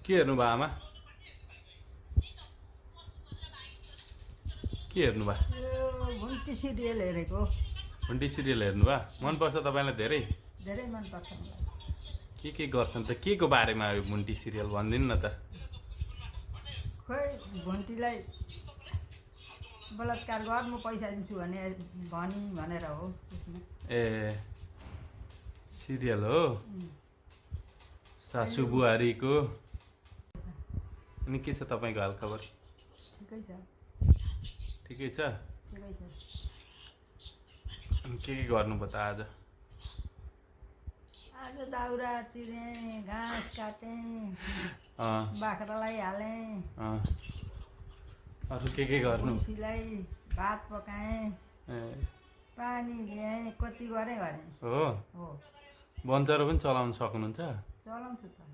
के हेर्नुभयो आमा? के हेर्नुभयो? घुन्टी सिरियल हेरेको। हुन्डी सिरियल हेर्नुभयो? मनपर्छ तपाईँलाई धेरै? धेरै मनपर्छ मलाई। के गर्छन् त? के को बारेमा यो मुन्टी सिरियल भनिदिनु न त? खोइ घुन्टीलाई बलात्कार गर म पैसा दिन्छु भनेर हो त्यसमा। ए सिरियल हो सासु बुहारीको। अनि के छ तपाईँको हालखबर? ठिकै छ ठिकै छ। ठिकै छ। अनि के गर्नुभयो त आज? आज दाउरा चिरेँ, घाँस काटेँ, अँ बाख्रालाई हालेँ, अरू के गर्नु? भैँसीलाई भात पकाएँ, ए पानी ल्याएँ, कति गरेँ। हो हो बन्चरो पनि चलाउन सक्नुहुन्छ? चलाउँछु त।